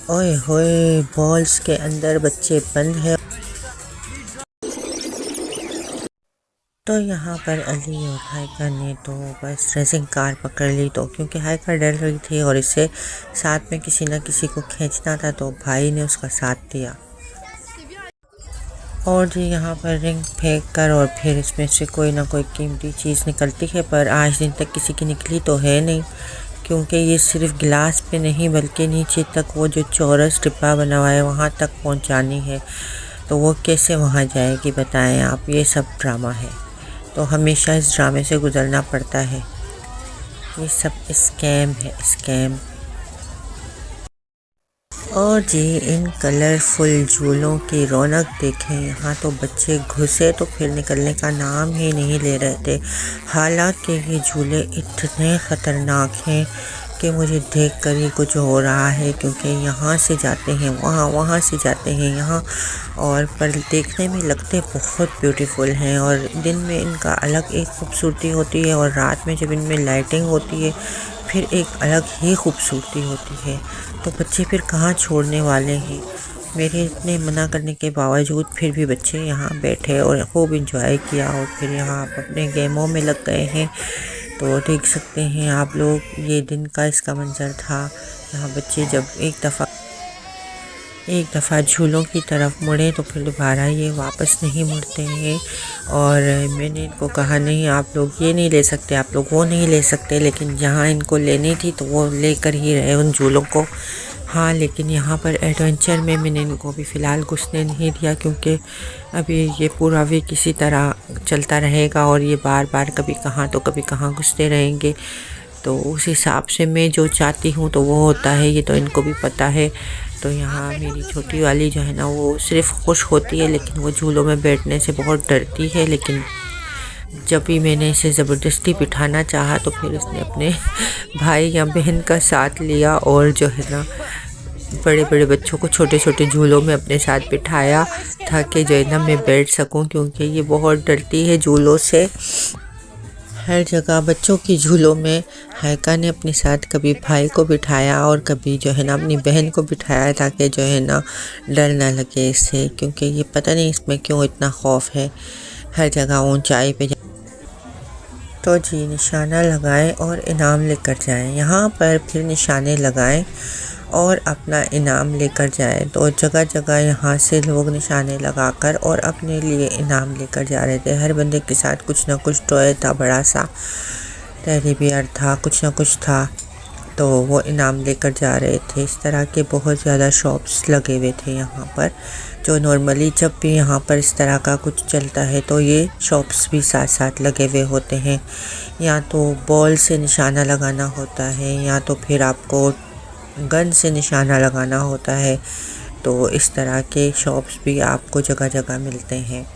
ओए होए, बॉल्स के अंदर बच्चे बंद हैं। तो यहाँ पर अली और हाइका ने तो बस रेसिंग कार पकड़ ली, तो क्योंकि हाइका डर रही थी और इसे साथ में किसी न किसी को खींचना था, तो भाई ने उसका साथ दिया। और जी यहाँ पर रिंग फेंक कर और फिर इसमें से कोई ना कोई कीमती चीज़ निकलती है, पर आज दिन तक किसी की निकली तो है नहीं, क्योंकि ये सिर्फ गिलास पे नहीं बल्कि नीचे तक वो जो चौरस डिब्बा बना हुआ है वहाँ तक पहुँचानी है। तो वो कैसे वहाँ जाएगी बताएं आप। ये सब ड्रामा है, तो हमेशा इस ड्रामे से गुजरना पड़ता है। ये सब स्कैम है, स्कैम। और जी इन कलरफुल झूलों की रौनक देखें, यहाँ तो बच्चे घुसे तो फिर निकलने का नाम ही नहीं ले रहे थे। हालांकि ये झूले इतने ख़तरनाक हैं कि मुझे देखकर ही कुछ हो रहा है, क्योंकि यहाँ से जाते हैं वहाँ, वहाँ से जाते हैं यहाँ, और पर देखने में लगते बहुत ब्यूटीफुल हैं। और दिन में इनका अलग एक खूबसूरती होती है और रात में जब इनमें लाइटिंग होती है फिर एक अलग ही खूबसूरती होती है। तो बच्चे फिर कहाँ छोड़ने वाले हैं। मेरे इतने मना करने के बावजूद फिर भी बच्चे यहाँ बैठे और खूब इंजॉय किया और फिर यहाँ आप अपने गेमों में लग गए हैं। तो देख सकते हैं आप लोग, ये दिन का इसका मंजर था। यहाँ बच्चे जब एक दफ़ा झूलों की तरफ मुड़े तो फिर दोबारा ये वापस नहीं मुड़ते हैं। और मैंने इनको कहा नहीं आप लोग ये नहीं ले सकते, आप लोग वो नहीं ले सकते, लेकिन जहाँ इनको लेनी थी तो वो लेकर ही रहे उन झूलों को। हाँ, लेकिन यहाँ पर एडवेंचर में मैंने इनको अभी फ़िलहाल घुसने नहीं दिया, क्योंकि अभी ये पूरा वीक इसी तरह चलता रहेगा और ये बार बार कभी कहाँ तो कभी कहाँ घुसते रहेंगे। तो उस हिसाब से मैं जो चाहती हूँ तो वो होता है, ये तो इनको भी पता है। तो यहाँ मेरी छोटी वाली जो है ना, वो सिर्फ खुश होती है, लेकिन वो झूलों में बैठने से बहुत डरती है। लेकिन जब भी मैंने इसे ज़बरदस्ती बिठाना चाहा तो फिर इसने अपने भाई या बहन का साथ लिया और जो है ना बड़े बड़े बच्चों को छोटे छोटे झूलों में अपने साथ बिठाया, ताकि जो है ना मैं बैठ सकूं, क्योंकि ये बहुत डरती है झूलों से। हर जगह बच्चों की झूलों में हाइका ने अपने साथ कभी भाई को बिठाया और कभी जो है ना अपनी बहन को बिठाया, ताकि जो है ना डर ना लगे इससे, क्योंकि ये पता नहीं इसमें क्यों इतना खौफ है। हर जगह ऊंचाई पे तो जी निशाना लगाएं और इनाम लेकर जाएं। यहाँ पर फिर निशाने लगाएं और अपना इनाम लेकर जाएं। तो जगह जगह यहाँ से लोग निशाने लगाकर और अपने लिए इनाम लेकर जा रहे थे। हर बंदे के साथ कुछ ना कुछ टॉय था, बड़ा सा टेडी बियर था, कुछ ना कुछ था, तो वो इनाम लेकर जा रहे थे। इस तरह के बहुत ज़्यादा शॉप्स लगे हुए थे यहाँ पर, जो नॉर्मली जब भी यहाँ पर इस तरह का कुछ चलता है तो ये शॉप्स भी साथ साथ लगे हुए होते हैं। या तो बॉल से निशाना लगाना होता है या तो फिर आपको गन से निशाना लगाना होता है। तो इस तरह के शॉप्स भी आपको जगह जगह मिलते हैं।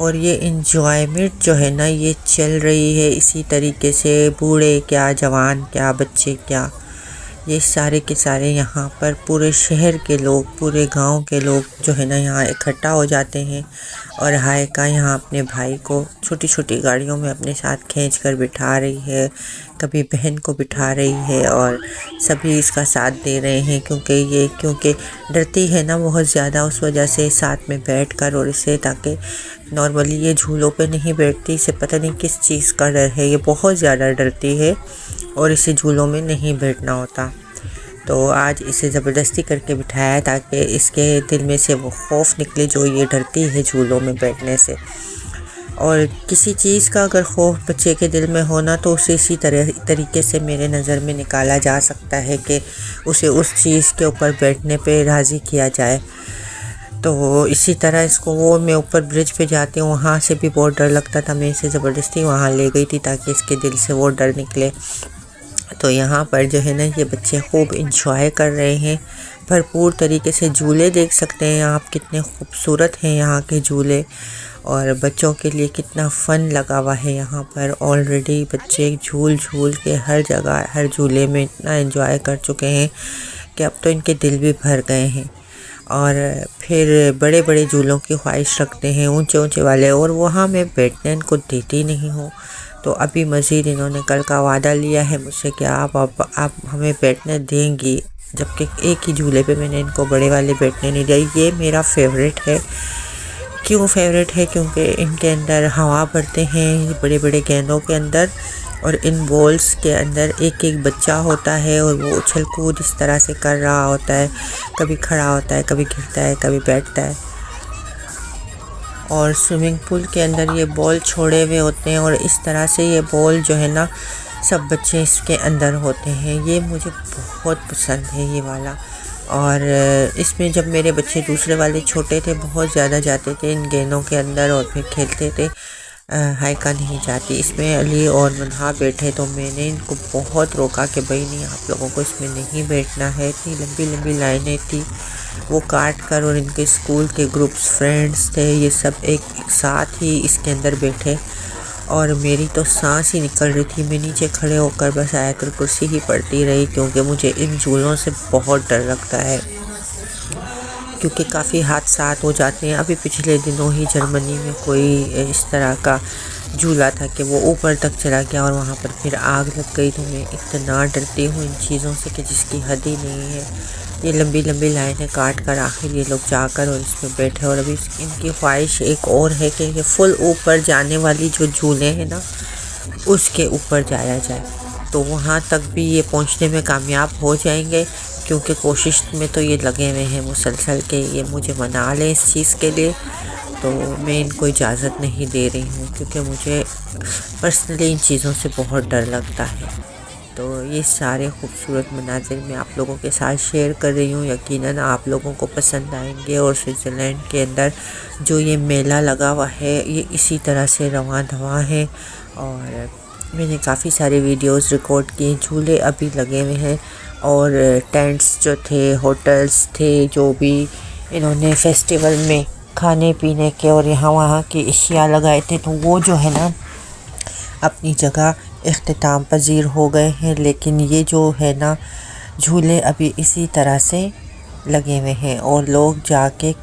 और ये इन्जॉयमेंट जो है ना ये चल रही है इसी तरीके से, बूढ़े क्या, जवान क्या, बच्चे क्या, ये सारे के सारे यहाँ पर पूरे शहर के लोग, पूरे गांव के लोग जो है ना यहाँ इकट्ठा हो जाते हैं। और हाइका यहाँ अपने भाई को छोटी छोटी गाड़ियों में अपने साथ खींच कर बिठा रही है, कभी बहन को बिठा रही है, और सभी इसका साथ दे रहे हैं, क्योंकि डरती है ना बहुत ज़्यादा, उस वजह से साथ में बैठकर। और इसे ताकि नॉर्मली ये झूलों पे नहीं बैठती, इसे पता नहीं किस चीज़ का डर है, ये बहुत ज़्यादा डरती है और इसे झूलों में नहीं बैठना होता। तो आज इसे ज़बरदस्ती करके बिठाया ताकि इसके दिल में से वो खौफ निकले जो ये डरती है झूलों में बैठने से। और किसी चीज़ का अगर खौफ बच्चे के दिल में होना तो उसे इसी तरीके से मेरे नज़र में निकाला जा सकता है कि उसे उस चीज़ के ऊपर बैठने पे राज़ी किया जाए। तो इसी तरह इसको वो मैं ऊपर ब्रिज पे जाती हूँ, वहाँ से भी बहुत डर लगता था, मैं इसे ज़बरदस्ती वहाँ ले गई थी ताकि इसके दिल से वो डर निकले। तो यहाँ पर जो है ना ये बच्चे खूब इंजॉय कर रहे हैं, भरपूर तरीके से झूले देख सकते हैं आप, कितने खूबसूरत हैं यहाँ के झूले। और बच्चों के लिए कितना फ़न लगा हुआ है यहाँ पर। ऑलरेडी बच्चे झूल झूल के हर जगह हर झूले में इतना एंजॉय कर चुके हैं कि अब तो इनके दिल भी भर गए हैं। और फिर बड़े बड़े झूलों की ख्वाहिश रखते हैं, ऊंचे ऊंचे वाले, और वहाँ मैं बैठने इनको देती नहीं हूँ। तो अभी मज़ीद इन्होंने कल का वादा लिया है मुझसे कि आप हमें बैठने देंगी, जबकि एक ही झूले पे मैंने इनको बड़े वाले बैठने नहीं दिया। ये मेरा फेवरेट है। क्यों फेवरेट है? क्योंकि इनके अंदर हवा भरते हैं बड़े बड़े गेंदों के अंदर, और इन बॉल्स के अंदर एक एक बच्चा होता है और वो उछल कूद इस तरह से कर रहा होता है, कभी खड़ा होता है, कभी गिरता है, कभी बैठता है। और स्विमिंग पूल के अंदर ये बॉल छोड़े हुए होते हैं और इस तरह से ये बॉल जो है ना सब बच्चे इसके अंदर होते हैं। ये मुझे बहुत पसंद है ये वाला। और इसमें जब मेरे बच्चे दूसरे वाले छोटे थे बहुत ज़्यादा जाते थे इन गेंदों के अंदर और फिर खेलते थे। हाइका नहीं जाती। इसमें अली और मनहा बैठे तो मैंने इनको बहुत रोका कि भाई नहीं, आप लोगों को इसमें नहीं बैठना है। इतनी लंबी लंबी लाइनें थी, वो काट कर, और इनके स्कूल के ग्रुप्स फ्रेंड्स थे, ये सब एक साथ ही इसके अंदर बैठे और मेरी तो सांस ही निकल रही थी। मैं नीचे खड़े होकर बस आयतुल कुर्सी ही पढ़ती रही, क्योंकि मुझे इन झूलों से बहुत डर लगता है, क्योंकि काफ़ी हादसात हो जाते हैं। अभी पिछले दिनों ही जर्मनी में कोई इस तरह का झूला था कि वो ऊपर तक चला गया और वहाँ पर फिर आग लग गई। तो मैं इतना डरती हूँ इन चीज़ों से कि जिसकी हद ही नहीं है। ये लंबी लंबी लाइनें काट कर आखिर ये लोग जाकर और इसमें बैठे, और अभी इनकी ख्वाहिश एक और है कि ये फुल ऊपर जाने वाली जो झूले हैं ना उसके ऊपर जाया जाए। तो वहाँ तक भी ये पहुँचने में कामयाब हो जाएंगे, क्योंकि कोशिश में तो ये लगे हुए हैं मुसलसल के ये मुझे मना लें इस चीज़ के लिए। तो मैं इनको इजाज़त नहीं दे रही हूँ, क्योंकि मुझे पर्सनली इन चीज़ों से बहुत डर लगता है। तो ये सारे खूबसूरत मनाज़िर मैं आप लोगों के साथ शेयर कर रही हूँ। यकीनन आप लोगों को पसंद आएंगे। और स्विट्ज़रलैंड के अंदर जो ये मेला लगा हुआ है ये इसी तरह से रवां धवां है, और मैंने काफ़ी सारे वीडियोस रिकॉर्ड किए। झूले अभी लगे हुए हैं और टेंट्स जो थे, होटल्स थे, जो भी इन्होंने फेस्टिवल में खाने पीने के और यहाँ वहाँ की अशिया लगाए थे, तो वो जो है ना अपनी जगह इख्तिताम पजीर हो गए हैं। लेकिन ये जो है ना झूले अभी इसी तरह से लगे हुए हैं और लोग जाके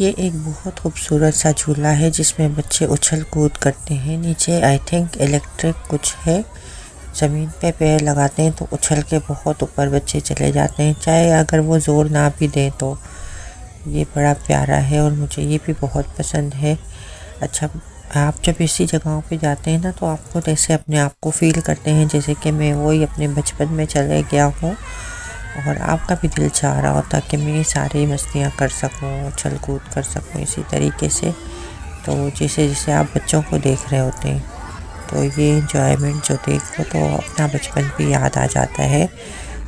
ये एक बहुत खूबसूरत सा झूला है जिसमें बच्चे उछल कूद करते हैं। नीचे आई थिंक इलेक्ट्रिक कुछ है, ज़मीन पे पैर लगाते हैं तो उछल के बहुत ऊपर बच्चे चले जाते हैं, चाहे अगर वो ज़ोर ना भी दें। तो ये बड़ा प्यारा है और मुझे ये भी बहुत पसंद है। अच्छा, आप जब इसी जगहों पे जाते हैं ना तो आप खुद ऐसे अपने आप को फ़ील करते हैं जैसे कि मैं वही अपने बचपन में चले गया हूँ, और आपका भी दिल चाह रहा होता कि मैं ये सारी मस्तियाँ कर सकूँ, उछल कूद कर सकूँ इसी तरीके से। तो जैसे जैसे आप बच्चों को देख रहे होते हैं तो ये इंजॉयमेंट जो देखो तो अपना बचपन भी याद आ जाता है,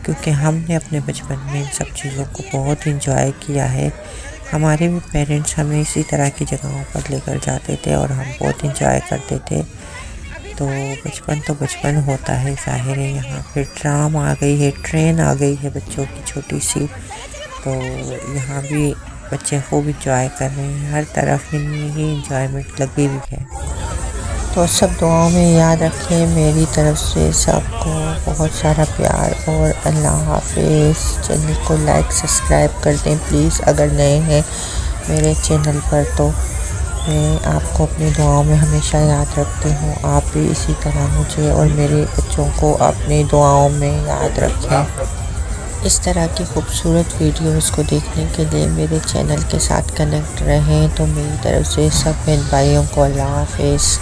क्योंकि हमने अपने बचपन में इन सब चीज़ों को बहुत इंजॉय किया है। हमारे भी पेरेंट्स हमें इसी तरह की जगहों पर लेकर जाते थे और हम बहुत इंजॉय करते थे। तो बचपन तो बचपन होता है, ज़ाहिर है। यहाँ पे ट्राम आ गई है, ट्रेन आ गई है बच्चों की छोटी सी, तो यहाँ भी बच्चे खूब इंजॉय कर रहे हैं। हर तरफ इनमें ही इंजॉयमेंट लगी हुई है। तो सब दुआओं में याद रखें। मेरी तरफ से सबको बहुत सारा प्यार और अल्लाह हाफिज़। चैनल को लाइक सब्सक्राइब कर दें प्लीज़ अगर नए हैं मेरे चैनल पर। तो मैं आपको अपनी दुआओं में हमेशा याद रखती हूँ। आप भी इसी तरह मुझे और मेरे बच्चों को अपनी दुआओं में याद रखें। इस तरह की खूबसूरत वीडियोस को देखने के लिए मेरे चैनल के साथ कनेक्ट रहें। तो मेरी तरफ से सब बहन भाइयों को अल्लाह हाफिज़।